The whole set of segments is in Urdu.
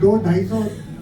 200-250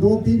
2-3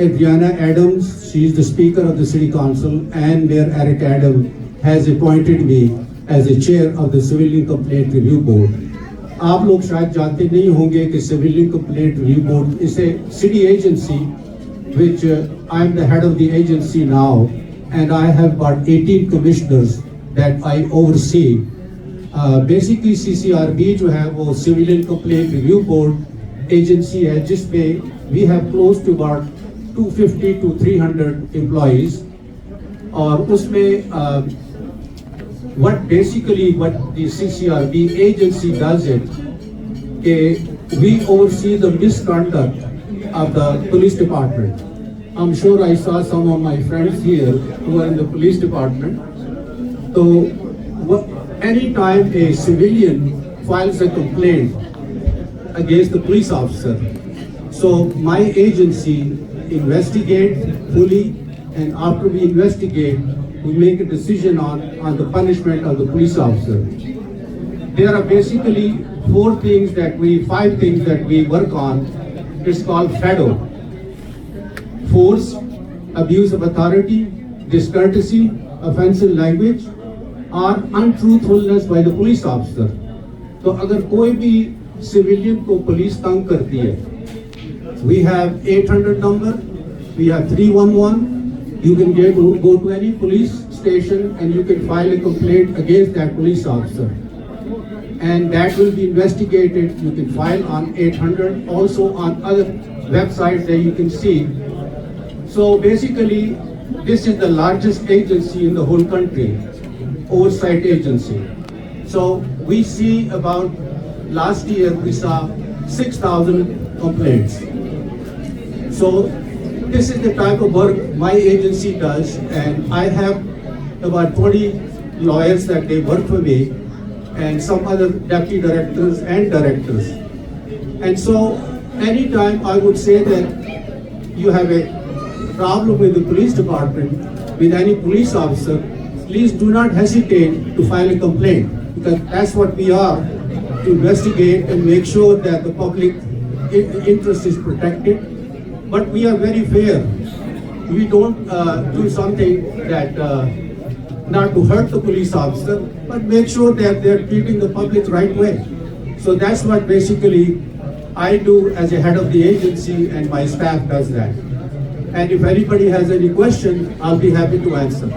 Adriana Adams, she is the Speaker of the City Council, and Mayor Eric Adams has appointed me as the chair of the Civilian Complaint Review Board. آپ لوگ شاید جانتے نہیں ہوں گے کہ Civilian Complaint Review Board is a city agency which I am the head of the agency now, and I have about 18 commissioners that I oversee. Basically CCRB جو ہے وہ Civilian Complaint Review Board agency ہے جس میں we have close to about 250 to 300 employees, اور اس میں what the CCRB agency does it, we oversee the misconduct of the police department. I'm sure I saw some of my friends here who are in the police department. So any time a civilian files a complaint against the police officer, so my agency investigate fully, and after we investigate, we make a decision on the punishment of the police officer. There are basically 5 things that we work on. It's called FADO: force, abuse of authority, discourtesy, offensive language, or untruthfulness by the police officer. تو اگر کوئی بھی civilian کو police تنگ کرتی ہے, we have 800 number, we have 311. You can go to any police station and you can file a complaint against that police officer, and that will be investigated. You can file on 800, also on other websites that you can see. So basically this is the largest agency in the whole country, oversight agency. So we see about, last year we saw 6,000 complaints. So this is the type of work my agency does, and I have about 20 lawyers that they work for me, and some other deputy directors and directors. And so anytime I would say that you have a problem with the police department, with any police officer, please do not hesitate to file a complaint, because that's what we are, to investigate and make sure that the public interest is protected. But we are very fair. We don't do something that not to hurt the police officer, but make sure that they're treating the public right way. So that's what basically I do as a head of the agency, and my staff does that. And if anybody has any question, I'll be happy to answer.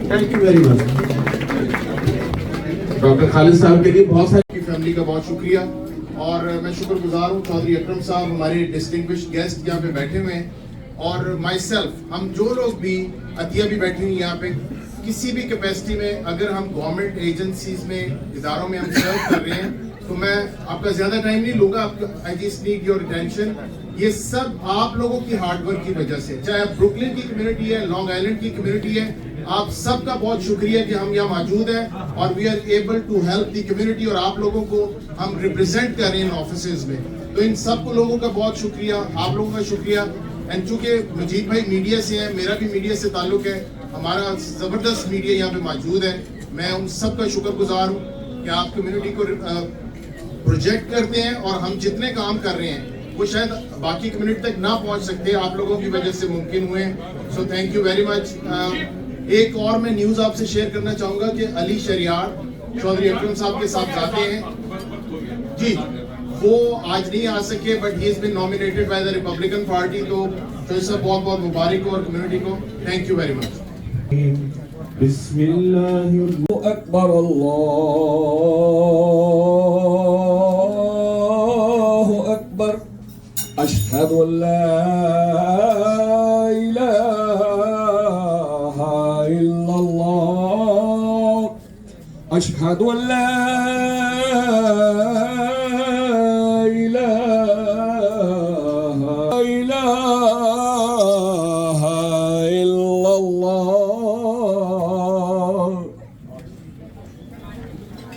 Thank you very much. Doctor Khalid صاحب کے لیے بہت ساری فیملی کا بہت شکریہ، اور میں شکر گزار ہوں چودھری اکرم صاحب ہمارے ڈسٹنگوشڈ گیسٹ یہاں پہ بیٹھے ہوئے ہیں، اور مائی سیلف، ہم جو لوگ بھی عطیہ بھی بیٹھی ہوئی یہاں پہ کسی بھی کیپیسٹی میں، اگر ہم گورنمنٹ ایجنسیز میں، اداروں میں ہم سرو کر رہے ہیں، تو میں آپ کا زیادہ ٹائم نہیں لوں گا. I just need your attention. یہ سب آپ لوگوں کی ہارڈ ورک کی وجہ سے، چاہے بروکلن کی کمیونٹی ہے، لانگ آئلینڈ کی کمیونٹی ہے، آپ سب کا بہت شکریہ کہ ہم یہاں موجود ہیں، اور we are able to help the community, اور آپ لوگوں کو ہم ریپرزینٹ کر رہے ہیں ان آفیسز میں. تو ان سب کو لوگوں کا بہت شکریہ، آپ لوگوں کا شکریہ. اینڈ چونکہ مجید بھائی میڈیا سے ہیں، میرا بھی میڈیا سے تعلق ہے، ہمارا زبردست میڈیا یہاں پہ موجود ہے، میں ان سب کا شکر گزار ہوں کہ آپ کمیونٹی کو پروجیکٹ کرتے ہیں، اور ہم جتنے کام کر رہے ہیں وہ شاید باقی کمیونٹی تک نہ پہنچ سکتے، آپ لوگوں کی وجہ سے ممکن ہوئے. So thank you very much. ایک اور میں نیوز آپ سے شیئر کرنا چاہوں گا کہ علی شریار چودھری اکرم صاحب کے ساتھ جاتے ہیں جی، وہ آج نہیں آ سکے، but he is been nominated by the Republican party. تو اس سے بہت بہت مبارک ہو اور کمیونٹی کو تھینک یو ویری مچ. بسم اللہ اکبر اللہ اکبر اشہد ان لا الہ الا اللہ اشہد ان لا الہ الا اللہ.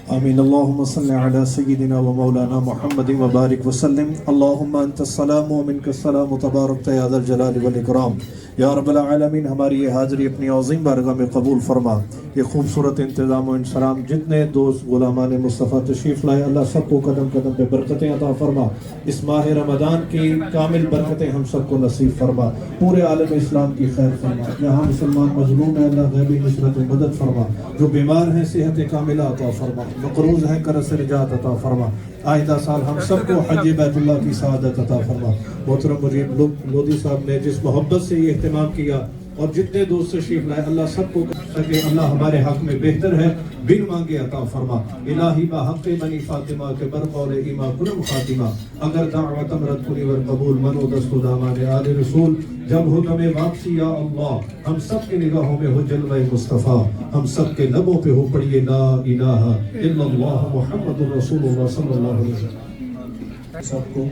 آمین. اللهم صل على سيدنا ومولانا محمد وبارك وسلم. اللهم أنت السلام ومنك السلام تبارك يا ذا الجلال والإكرام. یا رب العالمین ہماری یہ حاضری اپنی عظیم بارگاہ میں قبول فرما. یہ خوبصورت انتظام و انصرام جتنے دوست غلامان مصطفیٰ تشریف لائے اللہ سب کو قدم قدم پہ برکتیں عطا فرما. اس ماہ رمضان کی کامل برکتیں ہم سب کو نصیب فرما. پورے عالم اسلام کی خیر فرما. جہاں مسلمان مظلوم ہیں اللہ غیبی نصرت و مدد فرما. جو بیمار ہیں صحت کاملہ عطا فرما. مقروض ہیں قرض سے نجات عطا فرما. آئندہ سال ہم سب کو حج بیت اللہ کی سعادت عطا فرما. محترم مجیب لودھی صاحب نے جس محبت سے یہ اہتمام کیا اور جتنے دوست تشریف لائے اللہ سب کو سکے اللہ ہمارے حق میں بہتر ہے بن مانگے عطا فرما. الہی با حق بنی فاطمہ کے بر قول ایما کرم خاتمہ. اگر دعوت امرت کنی ور قبول منو دست و دامان آل رسول. جب ہو دم واپسی یا اللہ ہم سب کے نگاہوں میں ہو جلوہ مصطفیٰ. ہم سب کے لبوں پہ ہو پڑھیے لا الہ الا اللہ محمد رسول اللہ صلی اللہ علیہ وسلم. سب کو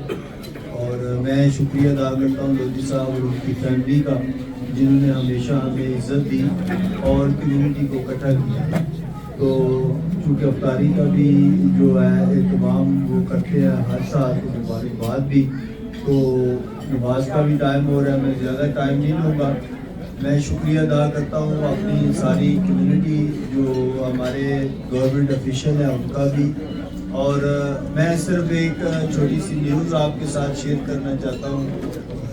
اور میں شکریہ ادا کرتا ہوں لودھی صاحب اور ان کی فیملی کا جنہوں نے ہمیشہ ہمیں عزت دی اور کمیونٹی کو اکٹھا کیا. تو چونکہ افطاری کا بھی جو ہے اہتمام وہ کرتے ہیں ہر سال تو مبارکباد بھی. تو نماز کا بھی ٹائم ہو رہا ہے میں زیادہ ٹائم نہیں لوں گا. میں شکریہ ادا کرتا ہوں اپنی ساری کمیونٹی جو ہمارے گورنمنٹ افیشل ہیں ان کا بھی. اور میں صرف ایک چھوٹی سی نیوز آپ کے ساتھ شیئر کرنا چاہتا ہوں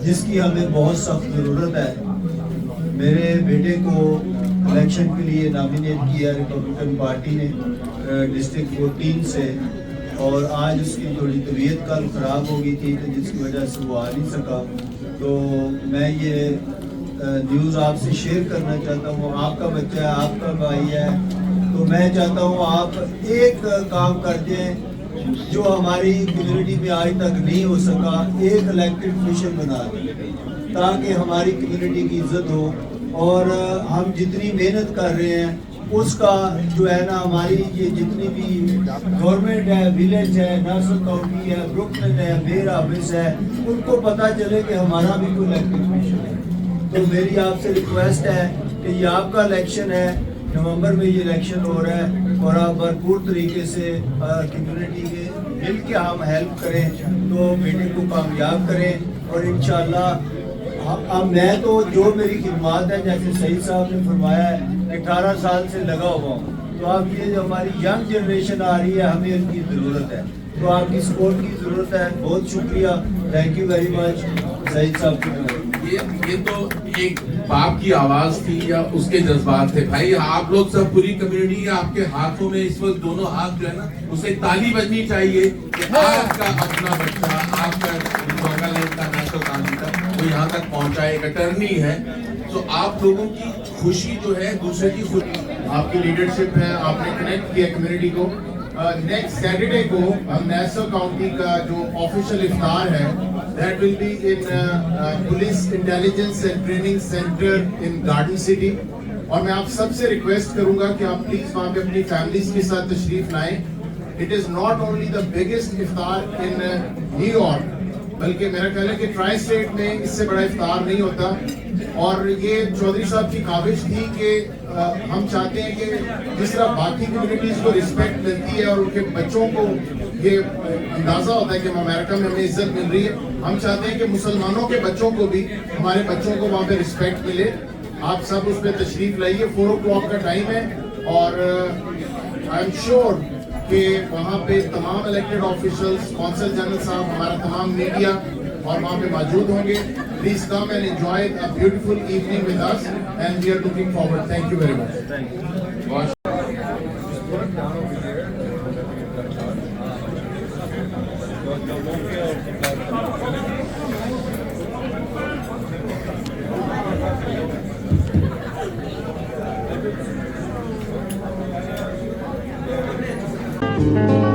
جس کی ہمیں بہت سخت ضرورت ہے. میرے بیٹے کو الیکشن کے لیے نامینیٹ کیا ریپبلکن پارٹی نے ڈسٹرکٹ 14 سے اور آج اس کی تھوڑی طبیعت کل خراب ہو گئی تھی تو جس کی وجہ سے وہ آ نہیں سکا. تو میں یہ نیوز آپ سے شیئر کرنا چاہتا ہوں. آپ کا بچہ ہے آپ کا بھائی ہے تو میں چاہتا ہوں آپ ایک کام کر دیں جو ہماری کمیونٹی میں آج تک نہیں ہو سکا. ایک الیکٹڈ آفیشل بنا دیں تاکہ ہماری کمیونٹی کی عزت ہو اور ہم جتنی محنت کر رہے ہیں اس کا جو ہے نا ہماری یہ جتنی بھی گورنمنٹ ہے ولیج ہے نرسل کاؤنٹی ہے بروکلن ہے میر آفس ہے ان کو پتہ چلے کہ ہمارا بھی کوئی الیکٹڈ آفیشل ہے. تو میری آپ سے ریکویسٹ ہے کہ یہ آپ کا الیکشن ہے نومبر میں یہ الیکشن ہو رہا ہے اور آپ بھرپور طریقے سے کمیونٹی کے مل کے ہم ہیلپ کریں تو بیٹے کو کامیاب کریں. اور انشاءاللہ اب میں تو جو میری خدمات ہیں جیسے سعید صاحب نے فرمایا ہے کہ 18 سال سے لگا ہوا ہوں تو آپ یہ جو ہماری ینگ جنریشن آ رہی ہے ہمیں ان کی ضرورت ہے تو آپ کی سپورٹ کی ضرورت ہے. بہت شکریہ. تھینک یو ویری مچ سعید صاحب کی. یہ تو ایک باپ کی آواز تھی یا اس کے جذبات تھے. بھائی آپ لوگ سب پوری کمیونٹی آپ کے ہاتھوں میں اس وقت دونوں ہاتھ جو ہے نا اسے تالی بجنی چاہیے کہ آپ کا اپنا بچہ آپ کا ناگالینڈ کا نیشنل کانگریس کا وہ یہاں تک پہنچا ایک اٹرنی ہے. تو آپ لوگوں کی خوشی جو ہے دوسرے کی خوشی آپ کی لیڈرشپ ہے آپ نے کنیکٹ کیا کمیونٹی کو. نیکسٹ سیٹرڈے کو ہم نیشنل کاؤنٹی کا جو آفیشیل افطار ہے that will be in police intelligence and training center in Garden City. اور میں آپ سب سے ریکویسٹ کروں گا کہ آپ پلیز وہاں پہ اپنی فیملیز کے ساتھ تشریف لائیں. It is not only the biggest افطار in New York بلکہ میرا خیال ہے کہ ٹرائی اسٹیٹ میں اس سے بڑا افطار نہیں ہوتا. اور یہ چودھری صاحب کی کاوش تھی کہ ہم چاہتے ہیں کہ جس طرح باقی کمیونٹیز کو رسپیکٹ ملتی ہے اور ان کے بچوں کو یہ اندازہ ہوتا ہے کہ امریکہ میں ہمیں عزت مل رہی ہے ہم چاہتے ہیں کہ مسلمانوں کے بچوں کو بھی ہمارے بچوں کو وہاں پہ رسپیکٹ ملے. آپ سب اس پہ تشریف لائیے. 4 o'clock کا ٹائم ہے اور آئی ایم شیور کہ وہاں پہ تمام الیکٹڈ آفیشلز کونسل جنرل صاحب ہمارا تمام میڈیا اور وہاں پہ موجود ہوں گے. Please come and enjoy a beautiful evening with us and we are looking forward. Thank you very much. Thank you.